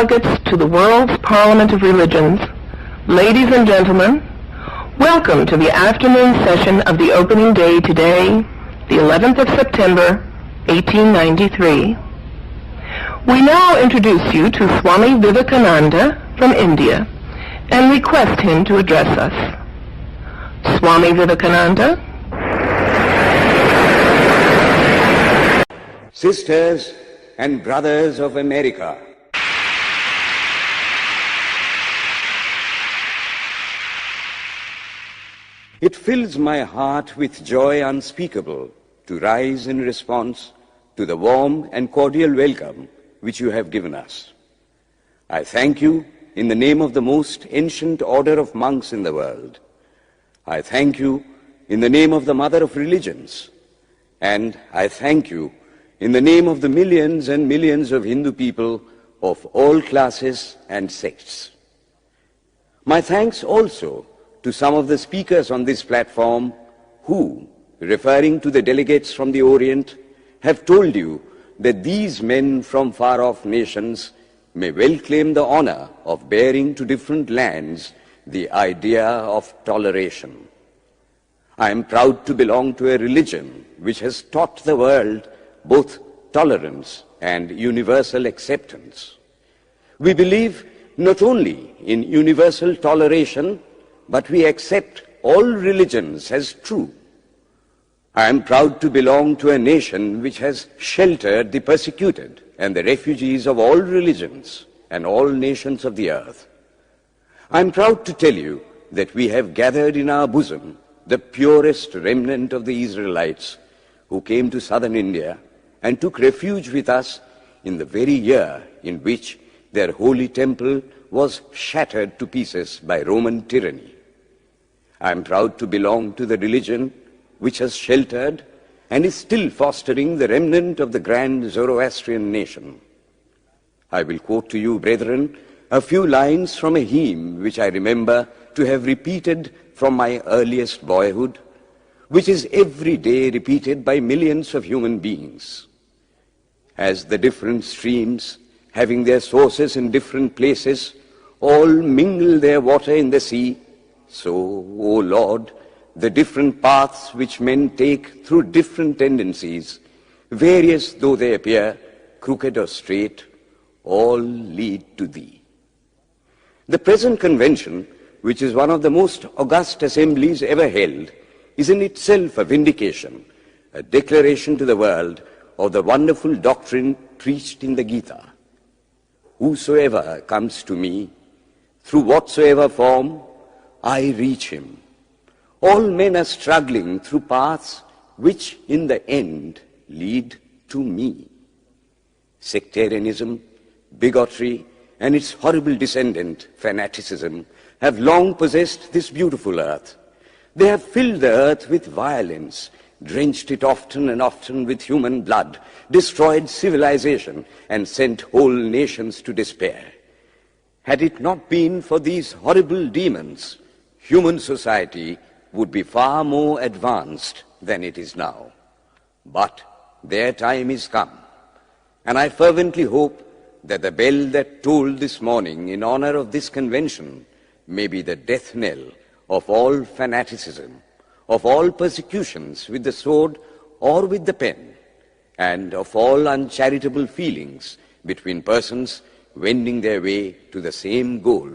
delegates to the world's Parliament of Religions, ladies and gentlemen, welcome to the afternoon session of the opening day today, the 11th of September, 1893. We now introduce you to Swami Vivekananda from India and request him to address us. Swami Vivekananda. Sisters and brothers of America, it fills my heart with joy unspeakable to rise in response to the warm and cordial welcome which you have given us. I thank you in the name of the most ancient order of monks in the world. I thank you in the name of the mother of religions, and I thank you in the name of the millions and millions of Hindu people of all classes and sects. My thanks also to some of the speakers on this platform who, referring to the delegates from the Orient, have told you that these men from far-off nations may well claim the honor of bearing to different lands the idea of toleration. I am proud to belong to a religion which has taught the world both tolerance and universal acceptance. We believe not only in universal toleration, but we accept all religions as true. I am proud to belong to a nation which has sheltered the persecuted and the refugees of all religions and all nations of the earth. I am proud to tell you that we have gathered in our bosom the purest remnant of the Israelites who came to southern India and took refuge with us in the very year in which their holy temple was shattered to pieces by Roman tyranny. I am proud to belong to the religion which has sheltered and is still fostering the remnant of the grand Zoroastrian nation. I will quote to you, brethren, a few lines from a hymn which I remember to have repeated from my earliest boyhood, which is every day repeated by millions of human beings. As the different streams, having their sources in different places, all mingle their water in the sea, so, O Lord, the different paths which men take through different tendencies, various though they appear, crooked or straight, all lead to Thee. The present convention, which is one of the most august assemblies ever held, is in itself a vindication, a declaration to the world of the wonderful doctrine preached in the Gita. Whosoever comes to me, through whatsoever form, I reach him. All men are struggling through paths which in the end lead to me. Sectarianism, bigotry, and its horrible descendant, fanaticism, have long possessed this beautiful earth. They have filled the earth with violence, drenched it often and often with human blood, destroyed civilization, and sent whole nations to despair. Had it not been for these horrible demons, human society would be far more advanced than it is now. But their time is come, and I fervently hope that the bell that tolled this morning in honor of this convention may be the death knell of all fanaticism, of all persecutions with the sword or with the pen, and of all uncharitable feelings between persons wending their way to the same goal.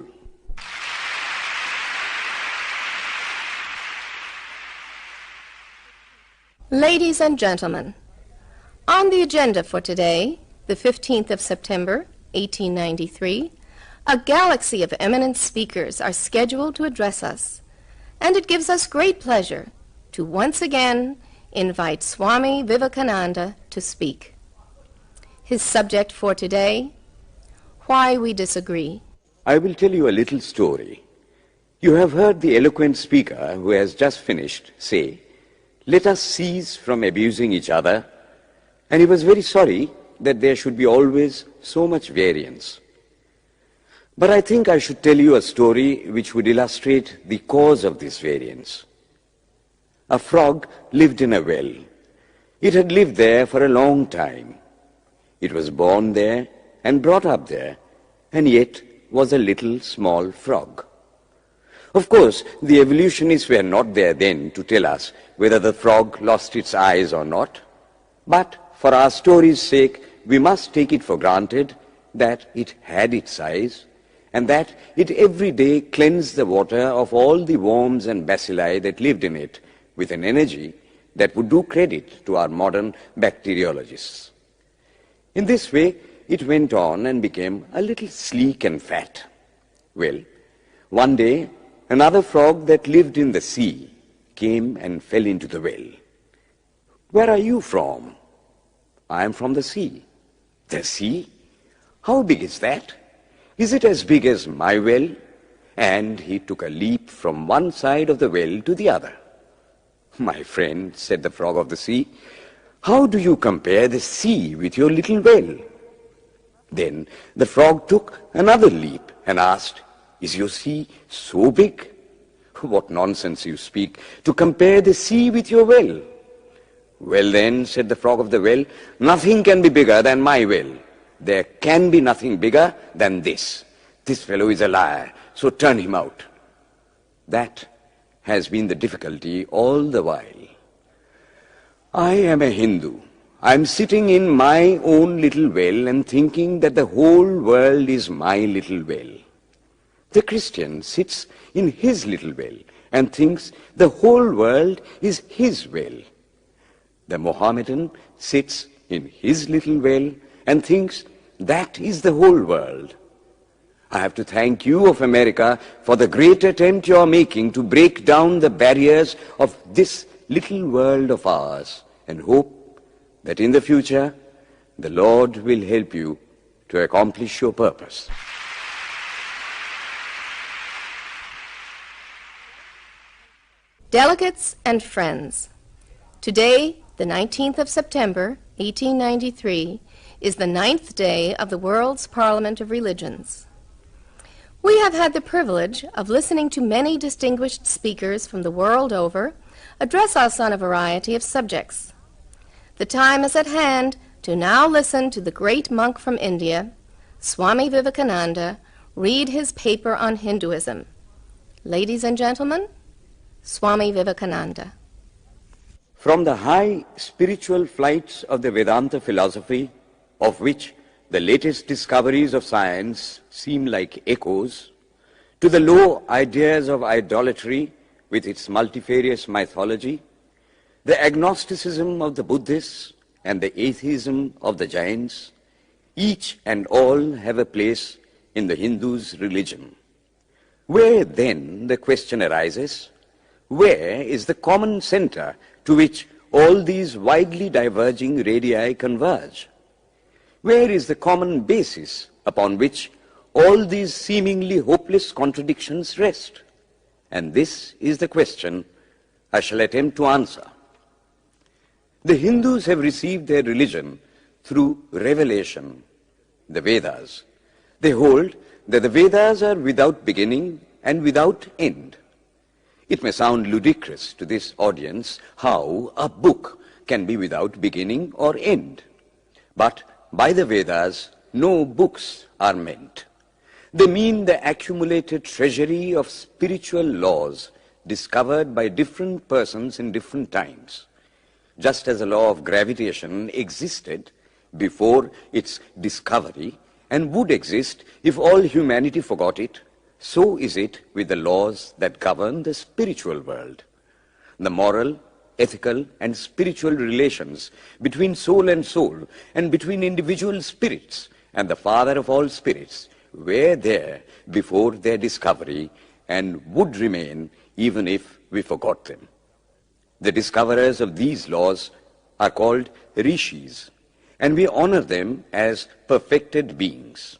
Ladies and gentlemen, on the agenda for today, the 15th of September, 1893, a galaxy of eminent speakers are scheduled to address us, and it gives us great pleasure to once again invite Swami Vivekananda to speak. His subject for today, Why We Disagree. I will tell you a little story. You have heard the eloquent speaker who has just finished say, "Let us cease from abusing each other," and he was very sorry that there should be always so much variance. But I think I should tell you a story which would illustrate the cause of this variance. A frog lived in a well. It had lived there for a long time. It was born there and brought up there, and yet was a little small frog. Of course, the evolutionists were not there then to tell us whether the frog lost its eyes or not, but for our story's sake, we must take it for granted that it had its eyes, and that it every day cleansed the water of all the worms and bacilli that lived in it with an energy that would do credit to our modern bacteriologists. In this way, it went on and became a little sleek and fat. Well, one day, another frog that lived in the sea came and fell into the well. "Where are you from?" "I am from the sea." "The sea? How big is that? Is it as big as my well?" And he took a leap from one side of the well to the other. "My friend," said the frog of the sea, "how do you compare the sea with your little well?" Then the frog took another leap and asked, "Is your sea so big?" "What nonsense you speak, to compare the sea with your well." "Well then," said the frog of the well, "nothing can be bigger than my well. There can be nothing bigger than this. This fellow is a liar, so turn him out." That has been the difficulty all the while. I am a Hindu. I am sitting in my own little well and thinking that the whole world is my little well. The Christian sits in his little well and thinks the whole world is his well. The Mohammedan sits in his little well and thinks that is the whole world. I have to thank you of America for the great attempt you are making to break down the barriers of this little world of ours, and hope that in the future the Lord will help you to accomplish your purpose. Delegates and friends, today, the 19th of September, 1893, is the 9th day of the World's Parliament of Religions. We have had the privilege of listening to many distinguished speakers from the world over address us on a variety of subjects. The time is at hand to now listen to the great monk from India, Swami Vivekananda, read his paper on Hinduism. Ladies and gentlemen, Swami Vivekananda. From the high spiritual flights of the Vedanta philosophy, of which the latest discoveries of science seem like echoes, to the low ideas of idolatry with its multifarious mythology, the agnosticism of the Buddhists and the atheism of the Jains, each and all have a place in the Hindu's religion. Where then, the question arises, where is the common center to which all these widely diverging radii converge? Where is the common basis upon which all these seemingly hopeless contradictions rest? And this is the question I shall attempt to answer. The Hindus have received their religion through revelation, the Vedas. They hold that the Vedas are without beginning and without end. It may sound ludicrous to this audience how a book can be without beginning or end. But by the Vedas, no books are meant. They mean the accumulated treasury of spiritual laws discovered by different persons in different times. Just as the law of gravitation existed before its discovery and would exist if all humanity forgot it, so is it with the laws that govern the spiritual world. The moral, ethical, and spiritual relations between soul and between individual spirits and the Father of all spirits were there before their discovery and would remain even if we forgot them. The discoverers of these laws are called rishis, and we honor them as perfected beings.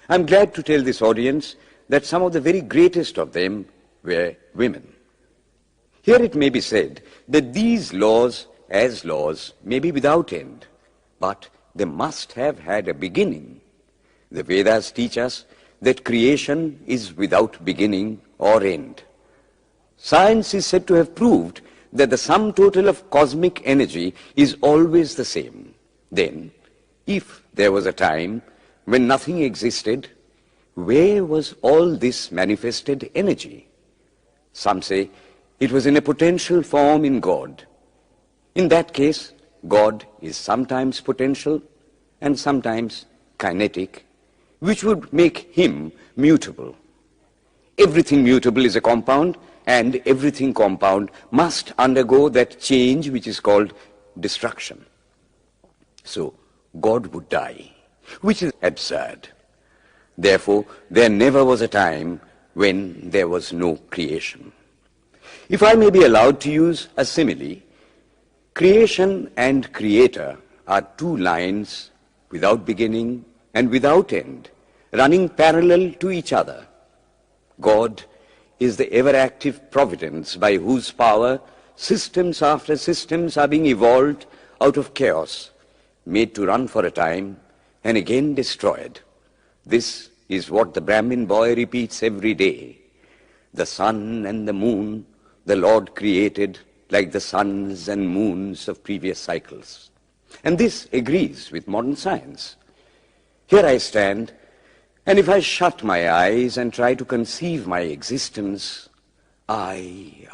I'm glad to tell this audience that some of the very greatest of them were women. Here it may be said that these laws, as laws, may be without end, but they must have had a beginning. The Vedas teach us that creation is without beginning or end. Science is said to have proved that the sum total of cosmic energy is always the same. Then, if there was a time when nothing existed, where was all this manifested energy? Some say it was in a potential form in God. In that case, God is sometimes potential and sometimes kinetic, which would make him mutable. Everything mutable is a compound, and everything compound must undergo that change which is called destruction. So, God would die, which is absurd. Therefore, there never was a time when there was no creation. If I may be allowed to use a simile, creation and creator are two lines without beginning and without end, running parallel to each other. God is the ever-active providence by whose power systems after systems are being evolved out of chaos, made to run for a time and again destroyed. This is what the Brahmin boy repeats every day. The sun and the moon the Lord created like the suns and moons of previous cycles. And this agrees with modern science. Here I stand, and if I shut my eyes and try to conceive my existence, I,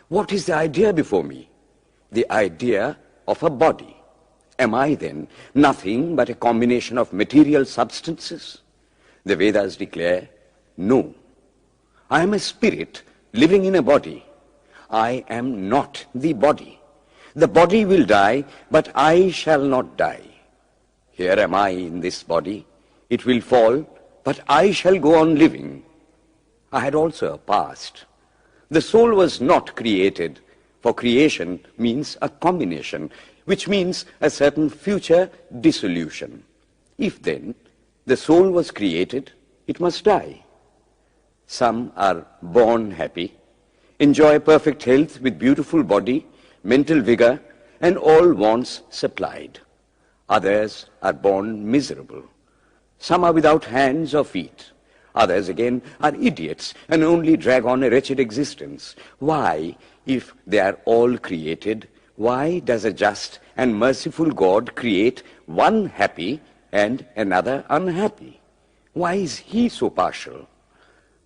what is the idea before me? The idea of a body. Am I then nothing but a combination of material substances? The Vedas declare, no. I am a spirit living in a body. I am not the body. The body will die, but I shall not die. Here am I in this body. It will fall, but I shall go on living. I had also a past. The soul was not created, for creation means a combination, which means a certain future dissolution. If then the soul was created, it must die. Some are born happy, enjoy perfect health with beautiful body, mental vigor, and all wants supplied. Others are born miserable. Some are without hands or feet. Others again are idiots and only drag on a wretched existence. Why, if they are all created, why does a just and merciful God create one happy and another unhappy? Why is he so partial?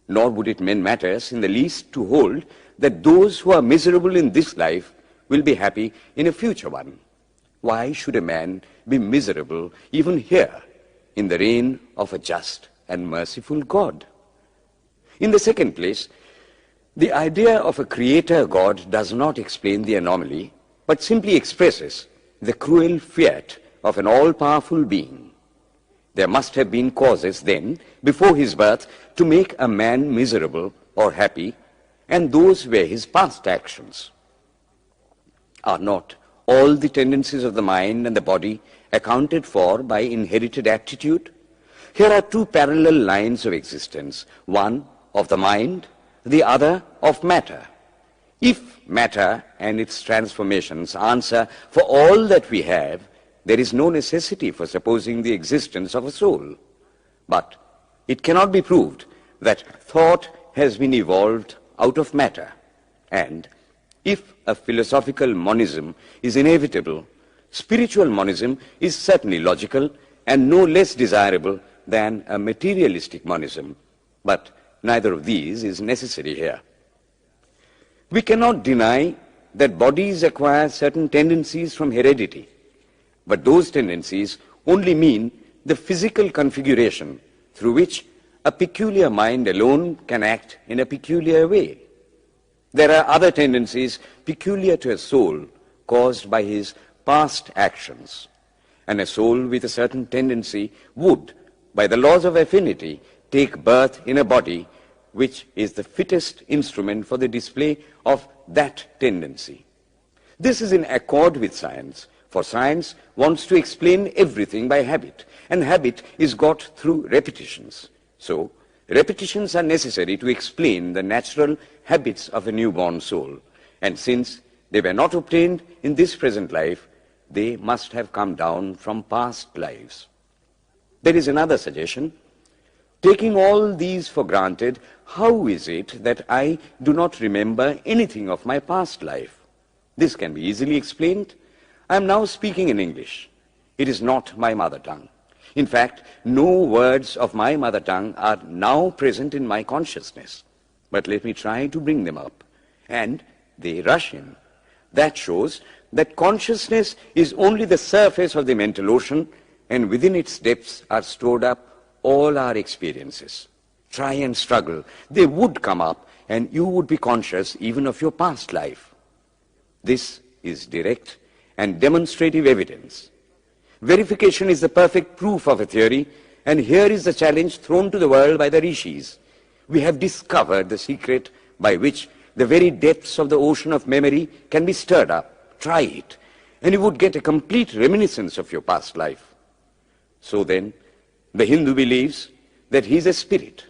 Nor would it mend matters in the least to hold that those who are miserable in this life will be happy in a future one. Why should a man be miserable even here in the reign of a just and merciful God? In the second place, the idea of a creator God does not explain the anomaly, but simply expresses the cruel fiat of an all-powerful being. There must have been causes then, before his birth, to make a man miserable or happy, and those were his past actions. Are not all the tendencies of the mind and the body accounted for by inherited aptitude? Here are two parallel lines of existence, one of the mind, the other of matter. If matter and its transformations answer for all that we have, there is no necessity for supposing the existence of a soul. But it cannot be proved that thought has been evolved out of matter. And if a philosophical monism is inevitable, spiritual monism is certainly logical and no less desirable than a materialistic monism. But neither of these is necessary here. We cannot deny that bodies acquire certain tendencies from heredity, but those tendencies only mean the physical configuration through which a peculiar mind alone can act in a peculiar way. There are other tendencies peculiar to a soul caused by his past actions, and a soul with a certain tendency would, by the laws of affinity, take birth in a body which is the fittest instrument for the display of that tendency. This is in accord with science, for science wants to explain everything by habit, and habit is got through repetitions. So, repetitions are necessary to explain the natural habits of a newborn soul, and since they were not obtained in this present life, they must have come down from past lives. There is another suggestion. Taking all these for granted, how is it that I do not remember anything of my past life? This can be easily explained. I am now speaking in English. It is not my mother tongue. In fact, no words of my mother tongue are now present in my consciousness. But let me try to bring them up. And they rush in. That shows that consciousness is only the surface of the mental ocean, and within its depths are stored up all our experiences. Try and struggle. They would come up, and you would be conscious even of your past life. This is direct and demonstrative evidence. Verification is the perfect proof of a theory, and here is the challenge thrown to the world by the rishis. We have discovered the secret by which the very depths of the ocean of memory can be stirred up. Try it, and you would get a complete reminiscence of your past life. So then, the Hindu believes that he is a spirit.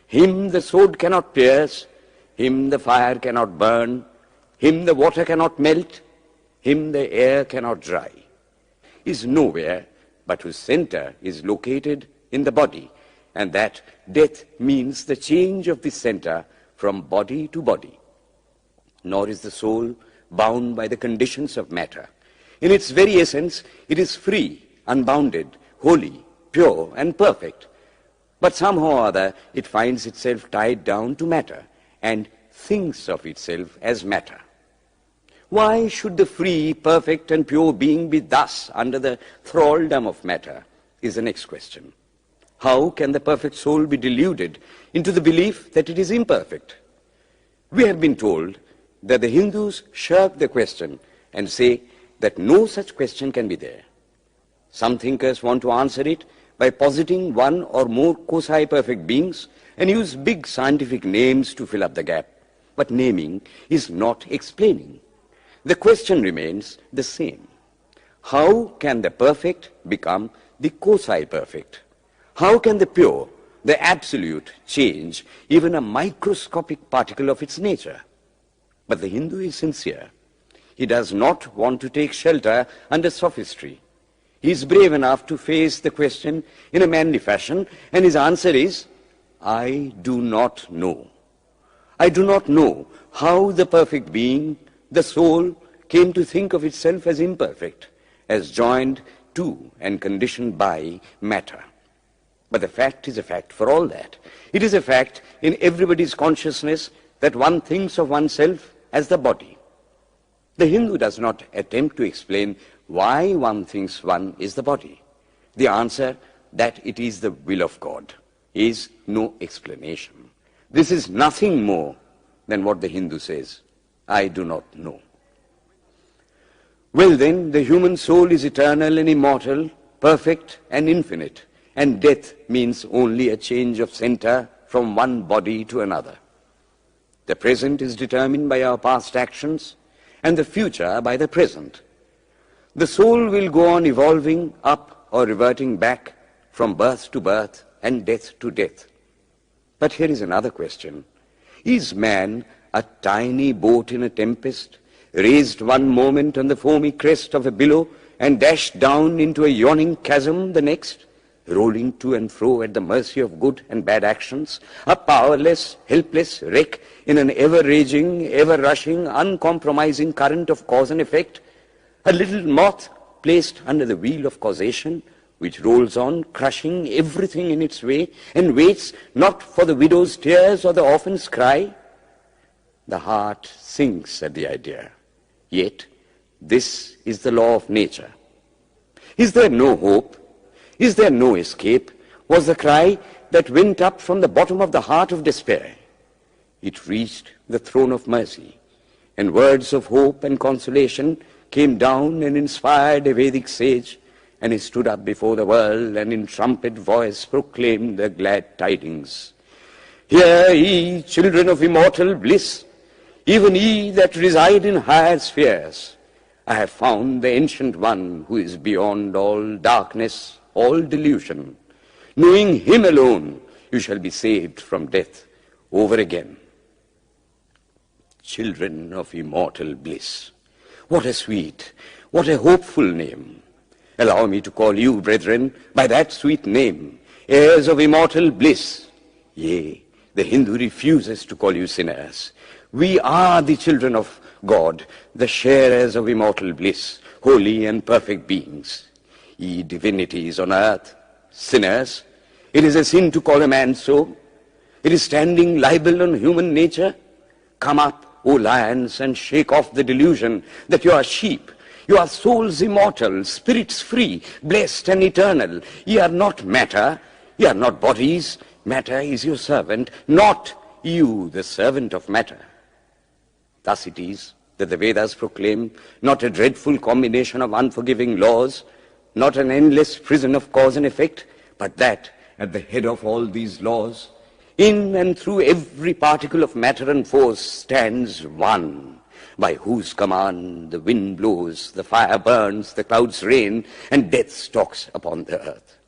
Him the sword cannot pierce, him the fire cannot burn, him the water cannot melt, him the air cannot dry. He is nowhere, but whose center is located in the body, and that death means the change of the center from body to body. Nor is the soul bound by the conditions of matter. In its very essence, it is free, unbounded, holy, pure, and perfect. But somehow or other, it finds itself tied down to matter and thinks of itself as matter. Why should the free, perfect, and pure being be thus under the thraldom of matter is the next question. How can the perfect soul be deluded into the belief that it is imperfect? We have been told that the Hindus shirk the question and say that no such question can be there. Some thinkers want to answer it by positing one or more quasi-perfect beings and use big scientific names to fill up the gap. But naming is not explaining. The question remains the same. How can the perfect become the quasi-perfect? How can the pure, the absolute, change even a microscopic particle of its nature? But the Hindu is sincere. He does not want to take shelter under sophistry. He is brave enough to face the question in a manly fashion, and his answer is, I do not know. I do not know how the perfect being, the soul, came to think of itself as imperfect, as joined to and conditioned by matter. But the fact is a fact for all that. It is a fact in everybody's consciousness that one thinks of oneself as the body. The Hindu does not attempt to explain why one thinks one is the body. The answer, that it is the will of God, is no explanation. This is nothing more than what the Hindu says, I do not know. Well then, the human soul is eternal and immortal, perfect and infinite, and death means only a change of center from one body to another. The present is determined by our past actions, and the future by the present. The soul will go on evolving up or reverting back from birth to birth and death to death. But here is another question. Is man a tiny boat in a tempest, raised one moment on the foamy crest of a billow and dashed down into a yawning chasm the next, rolling to and fro at the mercy of good and bad actions, a powerless, helpless wreck in an ever-raging, ever-rushing, uncompromising current of cause and effect, a little moth placed under the wheel of causation, which rolls on, crushing everything in its way, and waits not for the widow's tears or the orphan's cry? The heart sinks at the idea. Yet, this is the law of nature. Is there no hope? Is there no escape? Was the cry that went up from the bottom of the heart of despair. It reached the throne of mercy, and words of hope and consolation came down and inspired a Vedic sage, and he stood up before the world and in trumpet voice proclaimed the glad tidings. Hear ye, children of immortal bliss, even ye that reside in higher spheres. I have found the ancient one who is beyond all darkness, all delusion. Knowing him alone, you shall be saved from death over again. Children of immortal bliss. What a sweet, what a hopeful name. Allow me to call you, brethren, by that sweet name, heirs of immortal bliss. Yea, the Hindu refuses to call you sinners. We are the children of God, the sharers of immortal bliss, holy and perfect beings. Ye divinities on earth, sinners. It is a sin to call a man so. It is standing libel on human nature. Come up, O lions, and shake off the delusion that you are sheep. You are souls immortal, spirits free, blessed and eternal. Ye are not matter, ye are not bodies. Matter is your servant, not you the servant of matter. Thus it is that the Vedas proclaim not a dreadful combination of unforgiving laws, not an endless prison of cause and effect, but that at the head of all these laws, in and through every particle of matter and force stands one, by whose command the wind blows, the fire burns, the clouds rain, and death stalks upon the earth.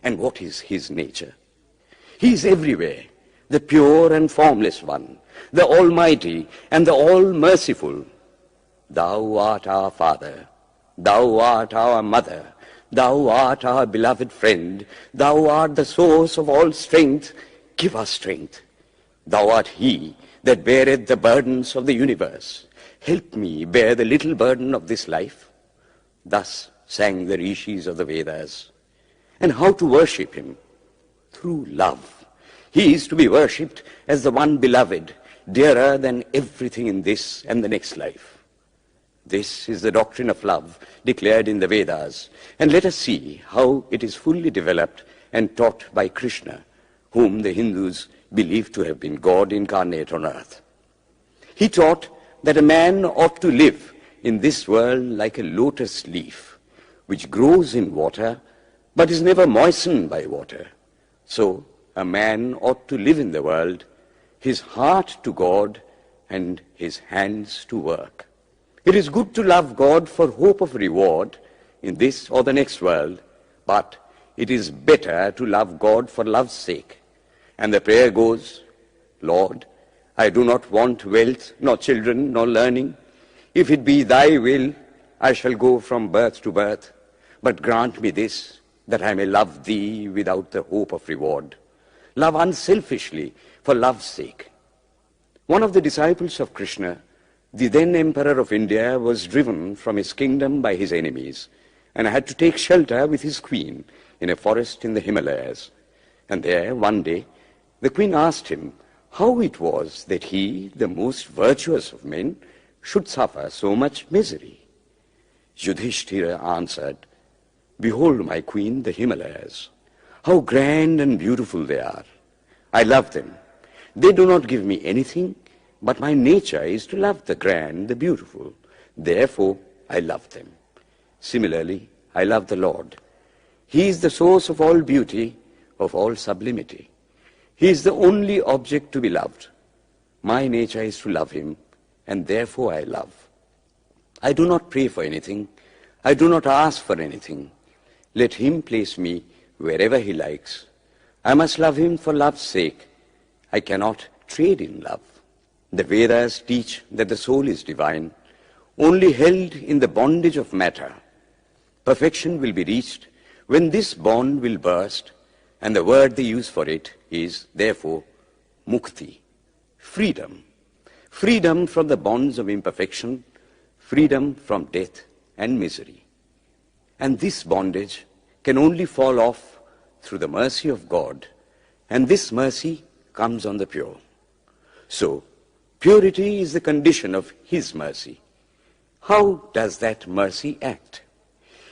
And what is his nature? He is everywhere, the pure and formless one, the Almighty and the All-Merciful. Thou art our Father, thou art our Mother, thou art our beloved friend, thou art the source of all strength. Give us strength. Thou art he that beareth the burdens of the universe. Help me bear the little burden of this life. Thus sang the rishis of the Vedas. And how to worship him? Through love. He is to be worshipped as the one beloved, dearer than everything in this and the next life. This is the doctrine of love declared in the Vedas, and let us see how it is fully developed and taught by Krishna, whom the Hindus believe to have been God incarnate on earth. He taught that a man ought to live in this world like a lotus leaf, which grows in water, but is never moistened by water. So a man ought to live in the world, his heart to God and his hands to work. It is good to love God for hope of reward in this or the next world, but it is better to love God for love's sake. And the prayer goes, Lord, I do not want wealth, nor children, nor learning. If it be thy will, I shall go from birth to birth. But grant me this, that I may love thee without the hope of reward. Love unselfishly for love's sake. One of the disciples of Krishna, the then Emperor of India, was driven from his kingdom by his enemies and had to take shelter with his queen in a forest in the Himalayas. And there, one day, the queen asked him how it was that he, the most virtuous of men, should suffer so much misery. Yudhishthira answered, Behold, my queen, the Himalayas. How grand and beautiful they are. I love them. They do not give me anything, but my nature is to love the grand, the beautiful. Therefore, I love them. Similarly, I love the Lord. He is the source of all beauty, of all sublimity. He is the only object to be loved. My nature is to love him, and therefore I love. I do not pray for anything. I do not ask for anything. Let him place me wherever he likes. I must love him for love's sake. I cannot trade in love. The Vedas teach that the soul is divine, only held in the bondage of matter. Perfection will be reached when this bond will burst, and the word they use for it is, therefore, mukti, freedom. Freedom from the bonds of imperfection, freedom from death and misery. And this bondage can only fall off through the mercy of God, and this mercy comes on the pure. So, purity is the condition of his mercy. How does that mercy act?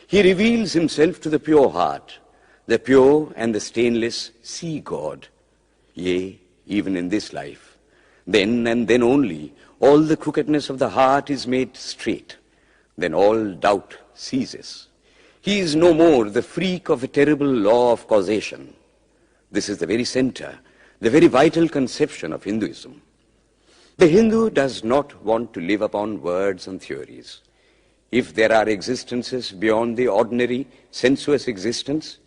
He reveals himself to the pure heart. The pure and the stainless see God, yea, even in this life. Then and then only, all the crookedness of the heart is made straight. Then all doubt ceases. He is no more the freak of a terrible law of causation. This is the very center, the very vital conception of Hinduism. The Hindu does not want to live upon words and theories. If there are existences beyond the ordinary sensuous existence,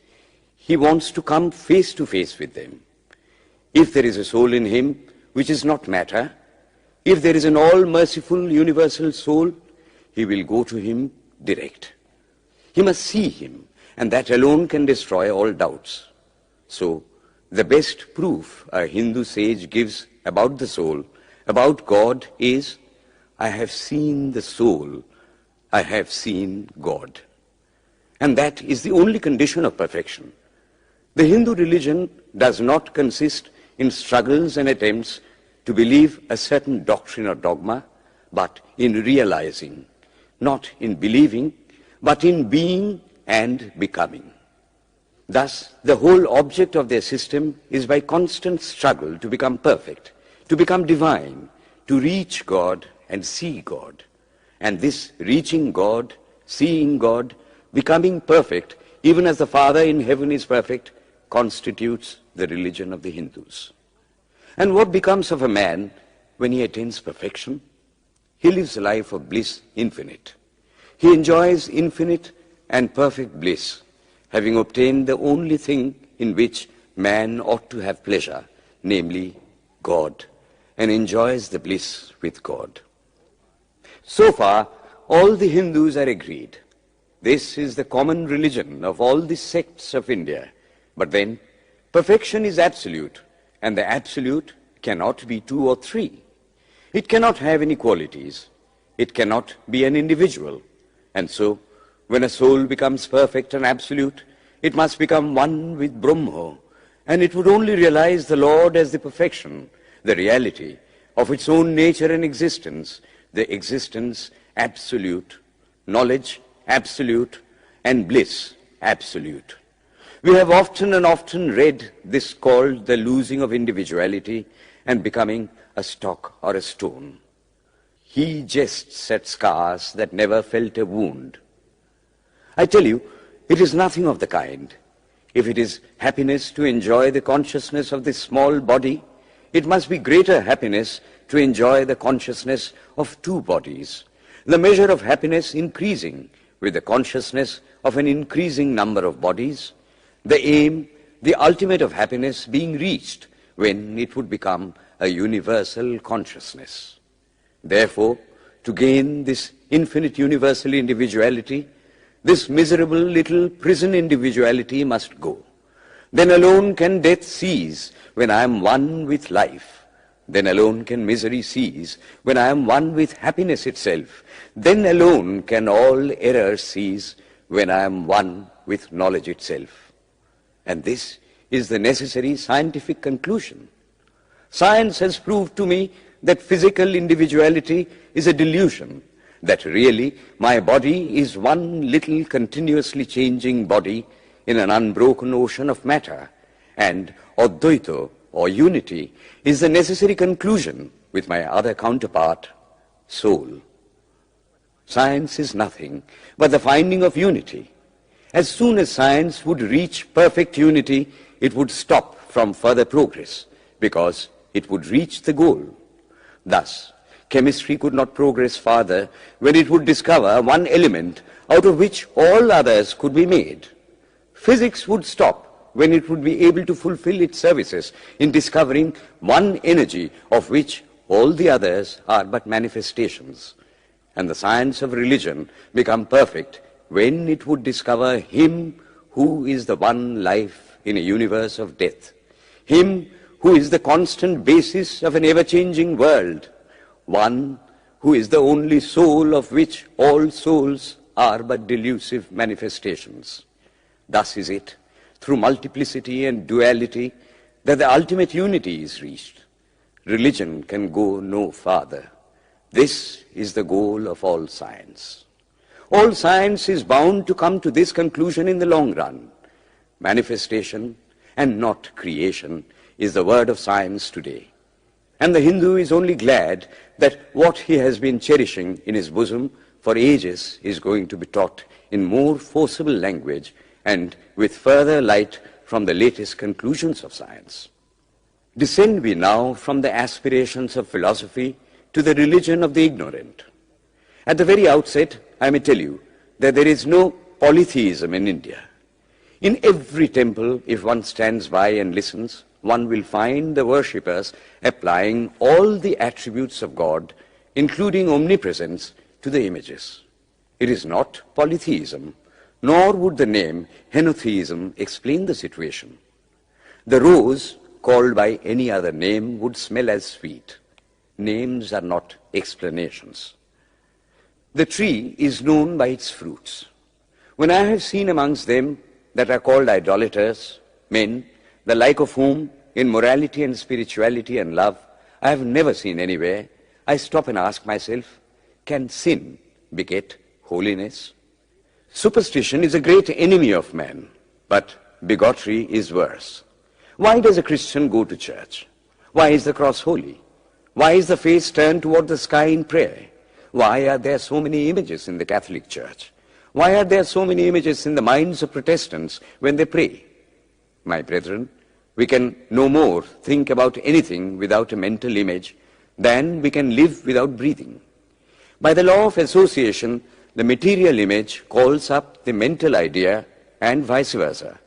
he wants to come face to face with them. If there is a soul in him which is not matter, if there is an all-merciful universal soul, he will go to him direct. He must see him, and that alone can destroy all doubts. So, the best proof a Hindu sage gives about the soul, about God, is, I have seen the soul, I have seen God. And that is the only condition of perfection. The Hindu religion does not consist in struggles and attempts to believe a certain doctrine or dogma, but in realizing, not in believing, but in being and becoming. Thus, the whole object of their system is by constant struggle to become perfect, to become divine, to reach God and see God. And this reaching God, seeing God, becoming perfect, even as the Father in heaven is perfect, constitutes the religion of the Hindus. And what becomes of a man when he attains perfection? He lives a life of bliss infinite. He enjoys infinite and perfect bliss, having obtained the only thing in which man ought to have pleasure, namely God, and enjoys the bliss with God. So far, all the Hindus are agreed. This is the common religion of all the sects of India. But then, perfection is absolute, and the absolute cannot be two or three. It cannot have any qualities. It cannot be an individual. And so, when a soul becomes perfect and absolute, it must become one with Brahma, and it would only realize the Lord as the perfection, the reality of its own nature and existence, the existence absolute, knowledge absolute, and bliss absolute. We have often and often read this called the losing of individuality and becoming a stock or a stone. He jests at scars that never felt a wound. I tell you, it is nothing of the kind. If it is happiness to enjoy the consciousness of this small body, it must be greater happiness to enjoy the consciousness of two bodies, the measure of happiness increasing with the consciousness of an increasing number of bodies, the aim, the ultimate of happiness being reached when it would become a universal consciousness. Therefore, to gain this infinite universal individuality, this miserable little prison individuality must go. Then alone can death cease when I am one with life. Then alone can misery cease when I am one with happiness itself. Then alone can all error cease when I am one with knowledge itself. And this is the necessary scientific conclusion. Science has proved to me that physical individuality is a delusion, that really my body is one little continuously changing body in an unbroken ocean of matter, and Advaita, or unity, is the necessary conclusion with my other counterpart, soul. Science is nothing but the finding of unity. As soon as science would reach perfect unity, it would stop from further progress, because it would reach the goal. Thus, chemistry could not progress farther when it would discover one element out of which all others could be made. Physics would stop when it would be able to fulfill its services in discovering one energy of which all the others are but manifestations. And the science of religion become perfect when it would discover Him who is the one life in a universe of death, Him who is the constant basis of an ever-changing world, one who is the only soul of which all souls are but delusive manifestations. Thus is it, through multiplicity and duality, that the ultimate unity is reached. Religion can go no farther. This is the goal of all science. All science is bound to come to this conclusion in the long run. Manifestation and not creation is the word of science today. And the Hindu is only glad that what he has been cherishing in his bosom for ages is going to be taught in more forcible language and with further light from the latest conclusions of science. Descend we now from the aspirations of philosophy to the religion of the ignorant. At the very outset, I may tell you that there is no polytheism in India. In every temple, if one stands by and listens, one will find the worshippers applying all the attributes of God, including omnipresence, to the images. It is not polytheism, nor would the name henotheism explain the situation. The rose, called by any other name, would smell as sweet. Names are not explanations. The tree is known by its fruits. When I have seen amongst them that are called idolaters, Men, the like of whom, in morality and spirituality and love, I have never seen anywhere, I stop and ask myself, can sin beget holiness? Superstition is a great enemy of man, but bigotry is worse. Why does a Christian go to church? Why is the cross holy? Why is the face turned toward the sky in prayer? Why are there so many images in the Catholic Church? Why are there so many images in the minds of Protestants when they pray? My brethren, we can no more think about anything without a mental image than we can live without breathing. By the law of association, the material image calls up the mental idea and vice versa.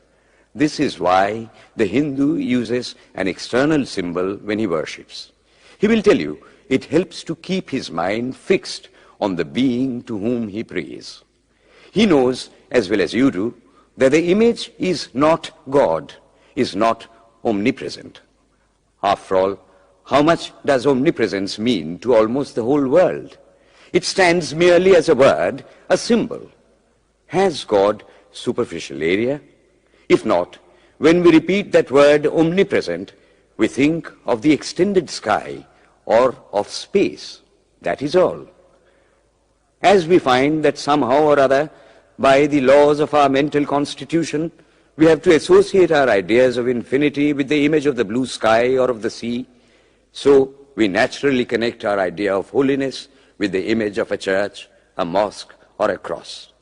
This is why the Hindu uses an external symbol when he worships. He will tell you it helps to keep his mind fixed on the being to whom he prays. He knows, as well as you do, that the image is not God, is not omnipresent. After all, how much does omnipresence mean to almost the whole world? It stands merely as a word, a symbol. Has God superficial area? If not, when we repeat that word omnipresent, we think of the extended sky or of space. That is all. As we find that somehow or other, by the laws of our mental constitution, we have to associate our ideas of infinity with the image of the blue sky or of the sea, so we naturally connect our idea of holiness with the image of a church, a mosque, or a cross.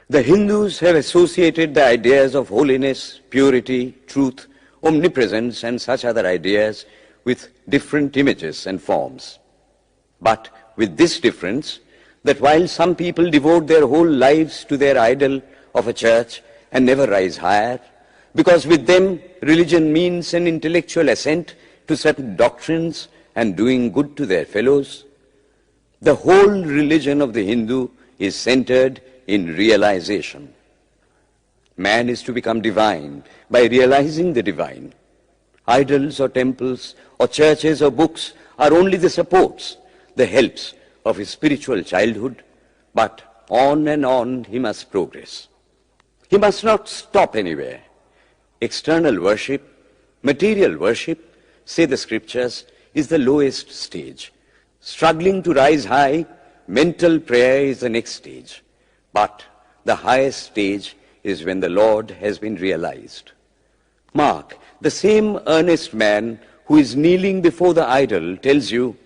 The Hindus have associated the ideas of holiness, purity, truth, omnipresence, and such other ideas with different images and forms. But with this difference, that while some people devote their whole lives to their idol of a church and never rise higher, because with them religion means an intellectual assent to certain doctrines and doing good to their fellows, the whole religion of the Hindu is centered in realization. Man is to become divine by realizing the divine. Idols or temples or churches or books are only the supports, the helps of his spiritual childhood, but on and on he must progress. He must not stop anywhere. External worship, material worship, say the scriptures, is the lowest stage. Struggling to rise high, mental prayer is the next stage. But the highest stage is when the Lord has been realized. Mark, the same earnest man who is kneeling before the idol tells you,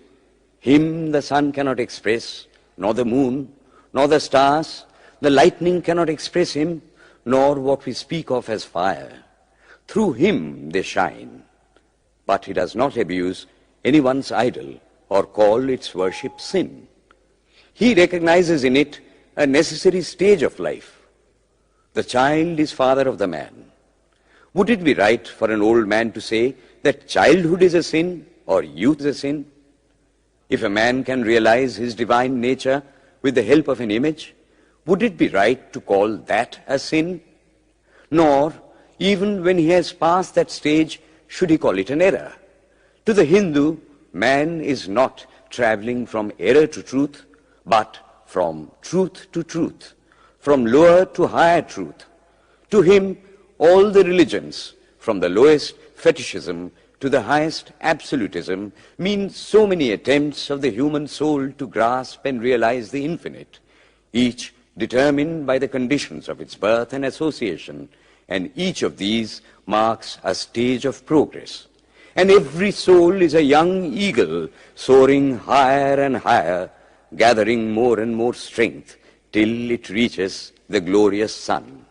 him the sun cannot express, nor the moon, nor the stars, the lightning cannot express him, nor what we speak of as fire. Through him they shine. But he does not abuse anyone's idol or call its worship sin. He recognizes in it a necessary stage of life. The child is father of the man. Would it be right for an old man to say that childhood is a sin or youth is a sin? If a man can realize his divine nature with the help of an image, would it be right to call that a sin? Nor, even when he has passed that stage, should he call it an error. To the Hindu, man is not traveling from error to truth, but from truth to truth, from lower to higher truth. To him, all the religions, from the lowest fetishism to the highest absolutism, mean so many attempts of the human soul to grasp and realize the infinite, each determined by the conditions of its birth and association, and each of these marks a stage of progress. And every soul is a young eagle soaring higher and higher, gathering more and more strength till it reaches the glorious sun.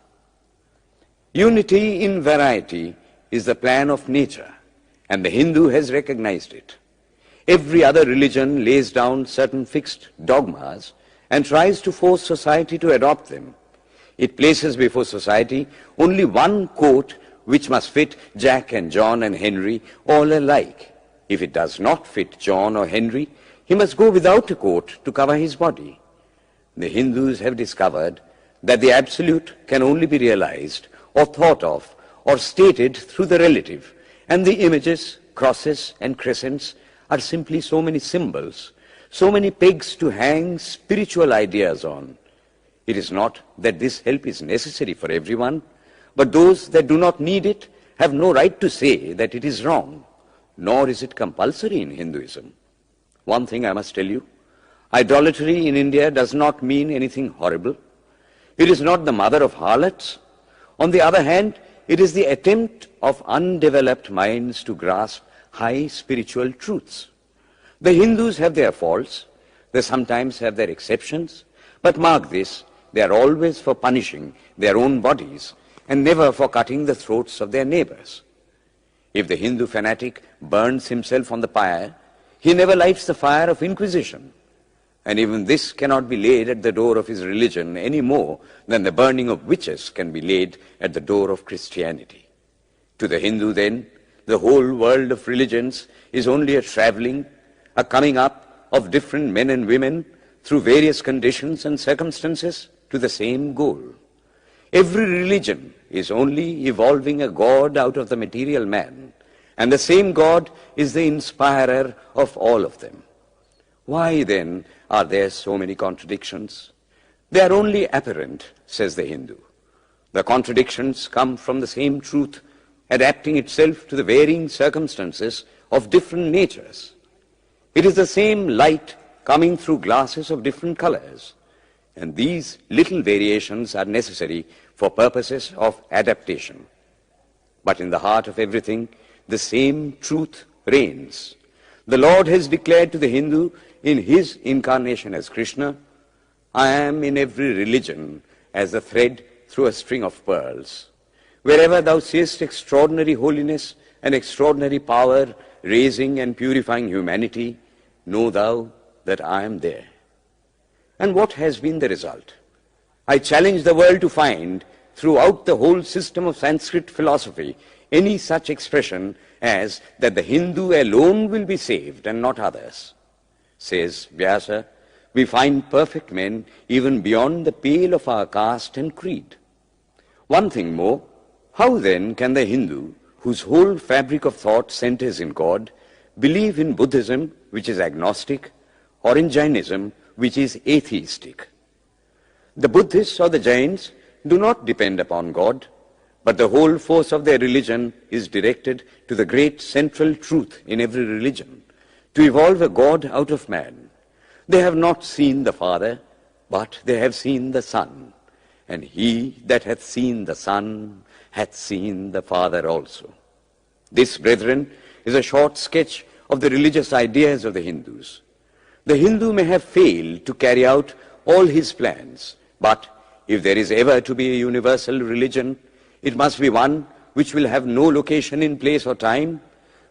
Unity in variety is the plan of nature, and the Hindu has recognized it. Every other religion lays down certain fixed dogmas and tries to force society to adopt them. It places before society only one coat which must fit Jack and John and Henry all alike. If it does not fit John or Henry, he must go without a coat to cover his body. The Hindus have discovered that the absolute can only be realized or thought of or stated through the relative, and the images, crosses and crescents are simply so many symbols, so many pegs to hang spiritual ideas on. It is not that this help is necessary for everyone, but those that do not need it have no right to say that it is wrong, nor is it compulsory in Hinduism. One thing I must tell you, idolatry in India does not mean anything horrible. It is not the mother of harlots. On the other hand, it is the attempt of undeveloped minds to grasp high spiritual truths. The Hindus have their faults, they sometimes have their exceptions, but mark this, they are always for punishing their own bodies and never for cutting the throats of their neighbors. If the Hindu fanatic burns himself on the pyre, he never lights the fire of inquisition. And even this cannot be laid at the door of his religion any more than the burning of witches can be laid at the door of Christianity. To the Hindu, then, the whole world of religions is only a traveling, a coming up of different men and women through various conditions and circumstances to the same goal. Every religion is only evolving a God out of the material man, and the same God is the inspirer of all of them. Why then are there so many contradictions? They are only apparent, says the Hindu. The contradictions come from the same truth adapting itself to the varying circumstances of different natures. It is the same light coming through glasses of different colors, and these little variations are necessary for purposes of adaptation. But in the heart of everything, the same truth reigns. The Lord has declared to the Hindu in his incarnation as Krishna, I am in every religion as a thread through a string of pearls. Wherever thou seest extraordinary holiness and extraordinary power raising and purifying humanity, know thou that I am there. And what has been the result? I challenge the world to find throughout the whole system of Sanskrit philosophy any such expression as that the Hindu alone will be saved and not others. Says Vyasa, we find perfect men even beyond the pale of our caste and creed. One thing more, how then can the Hindu, whose whole fabric of thought centers in God, believe in Buddhism, which is agnostic, or in Jainism, which is atheistic? The Buddhists or the Jains do not depend upon God, but the whole force of their religion is directed to the great central truth in every religion, to evolve a God out of man. They have not seen the Father, but they have seen the Son, and he that hath seen the Son hath seen the Father also. This, brethren, is a short sketch of the religious ideas of the Hindus. The Hindu may have failed to carry out all his plans, but if there is ever to be a universal religion, it must be one which will have no location in place or time,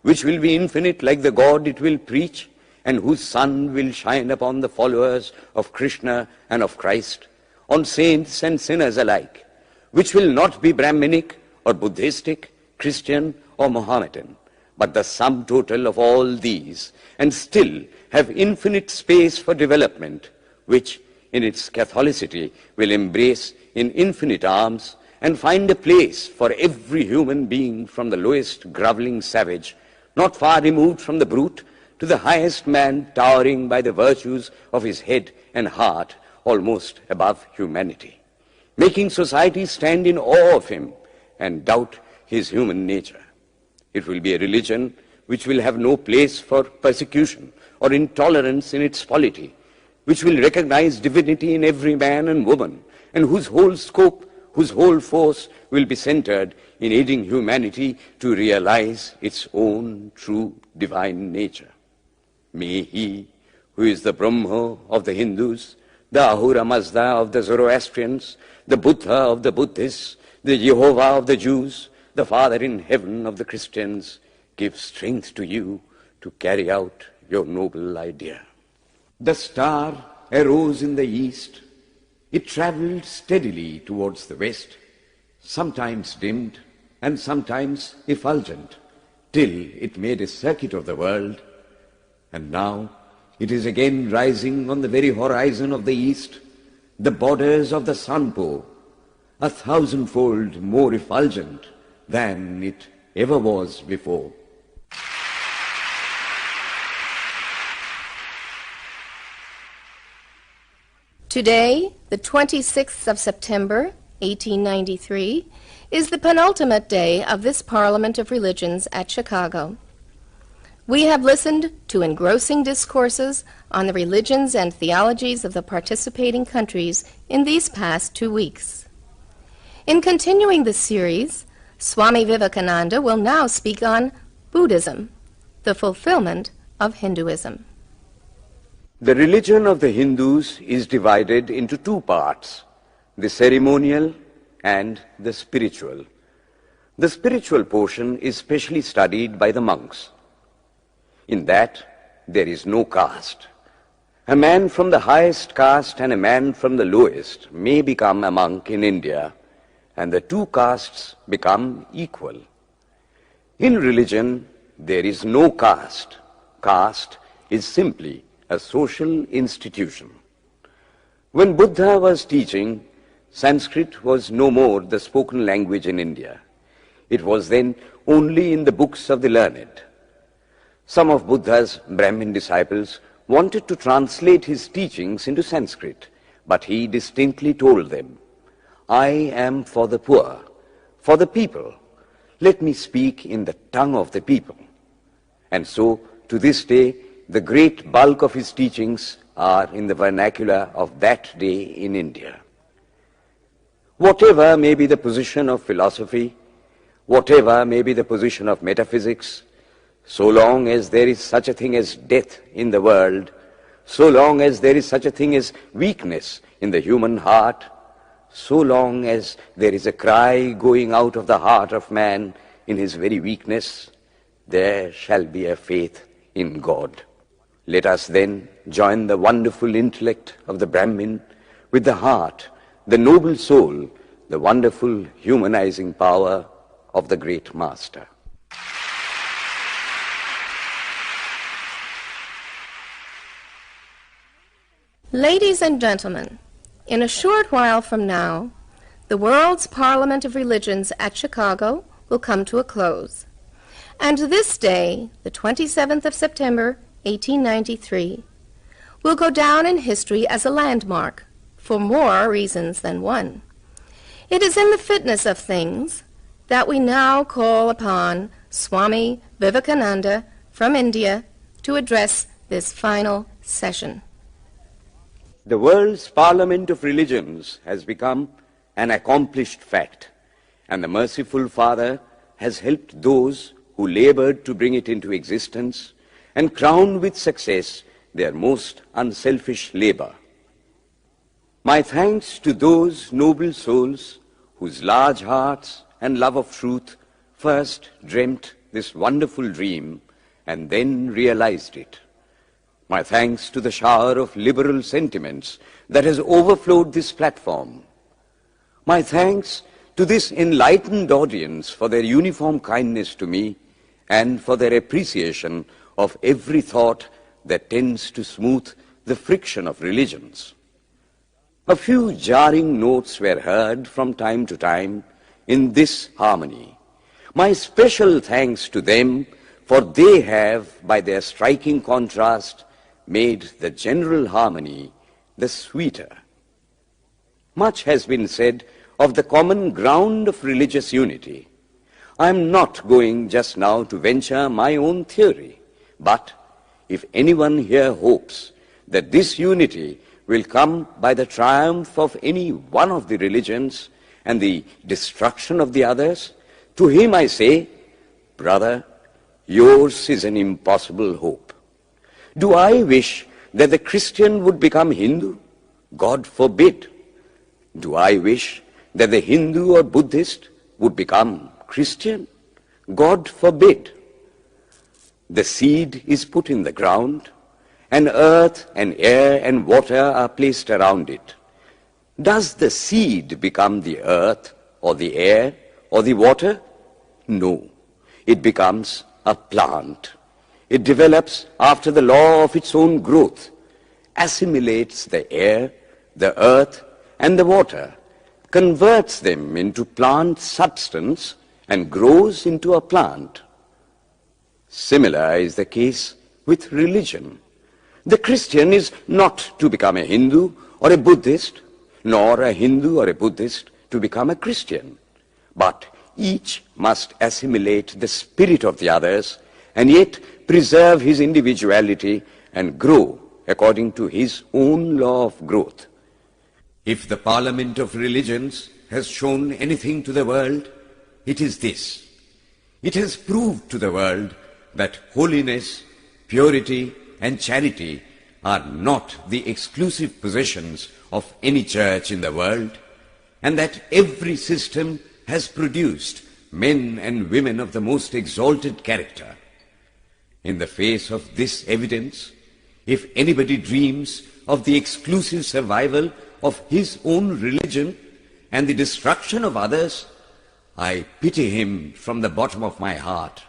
which will be infinite like the God it will preach, and whose sun will shine upon the followers of Krishna and of Christ, on saints and sinners alike, which will not be Brahminic or Buddhistic, Christian or Mohammedan, but the sum total of all these, and still have infinite space for development, which in its Catholicity will embrace in infinite arms and find a place for every human being from the lowest groveling savage, not far removed from the brute, to the highest man towering by the virtues of his head and heart almost above humanity, making society stand in awe of him and doubt his human nature. It will be a religion which will have no place for persecution or intolerance in its polity, which will recognize divinity in every man and woman, and whose whole scope, whose whole force will be centered in aiding humanity to realize its own true divine nature. May he, who is the Brahma of the Hindus, the Ahura Mazda of the Zoroastrians, the Buddha of the Buddhists, the Jehovah of the Jews, the Father in heaven of the Christians, give strength to you to carry out your noble idea. The star arose in the east. It traveled steadily towards the west, sometimes dimmed and sometimes effulgent, till it made a circuit of the world. And now it is again rising on the very horizon of the east, the borders of the sun pole, 1,000-fold more effulgent than it ever was before. Today, the 26th of September, 1893, is the penultimate day of this Parliament of Religions at Chicago. We have listened to engrossing discourses on the religions and theologies of the participating countries in these past 2 weeks. In continuing the series, Swami Vivekananda will now speak on Buddhism, the fulfillment of Hinduism. The religion of the Hindus is divided into two parts, the ceremonial and the spiritual. The spiritual portion is specially studied by the monks. In that, there is no caste. A man from the highest caste and a man from the lowest may become a monk in India, and the two castes become equal. In religion, there is no caste. Caste is simply a social institution. When Buddha was teaching, Sanskrit was no more the spoken language in India. It was then only in the books of the learned. Some of Buddha's Brahmin disciples wanted to translate his teachings into Sanskrit, but he distinctly told them, "I am for the poor, for the people. Let me speak in the tongue of the people." And so, to this day, the great bulk of his teachings are in the vernacular of that day in India. Whatever may be the position of philosophy, whatever may be the position of metaphysics, so long as there is such a thing as death in the world, so long as there is such a thing as weakness in the human heart, so long as there is a cry going out of the heart of man in his very weakness, there shall be a faith in God. Let us then join the wonderful intellect of the Brahmin with the heart, the noble soul, the wonderful humanizing power of the great Master. Ladies and gentlemen, in a short while from now, the World's Parliament of Religions at Chicago will come to a close. And this day, the 27th of September, 1893, will go down in history as a landmark for more reasons than one. It is in the fitness of things that we now call upon Swami Vivekananda from India to address this final session. The world's Parliament of Religions has become an accomplished fact, and the merciful Father has helped those who labored to bring it into existence and crowned with success their most unselfish labor. My thanks to those noble souls whose large hearts and love of truth first dreamt this wonderful dream and then realized it. My thanks to the shower of liberal sentiments that has overflowed this platform. My thanks to this enlightened audience for their uniform kindness to me and for their appreciation of every thought that tends to smooth the friction of religions. A few jarring notes were heard from time to time in this harmony. My special thanks to them, for they have, by their striking contrast, made the general harmony the sweeter. Much has been said of the common ground of religious unity. I am not going just now to venture my own theory, but if anyone here hopes that this unity will come by the triumph of any one of the religions and the destruction of the others, to him I say, brother, yours is an impossible hope. Do I wish that the Christian would become Hindu? God forbid. Do I wish that the Hindu or Buddhist would become Christian? God forbid. The seed is put in the ground, and earth and air and water are placed around it. Does the seed become the earth or the air or the water? No. It becomes a plant. It develops after the law of its own growth, assimilates the air, the earth, and the water, converts them into plant substance, and grows into a plant. Similar is the case with religion. The Christian is not to become a Hindu or a Buddhist, nor a Hindu or a Buddhist to become a Christian, but each must assimilate the spirit of the others and yet preserve his individuality and grow according to his own law of growth. If the Parliament of Religions has shown anything to the world, it is this. It has proved to the world that holiness, purity, and charity are not the exclusive possessions of any church in the world, and that every system has produced men and women of the most exalted character. In the face of this evidence, if anybody dreams of the exclusive survival of his own religion and the destruction of others, I pity him from the bottom of my heart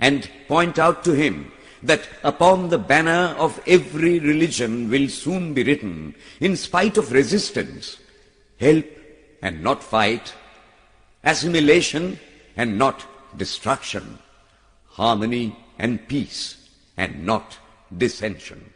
and point out to him that upon the banner of every religion will soon be written, in spite of resistance, help and not fight, assimilation and not destruction, harmony and peace and not dissension.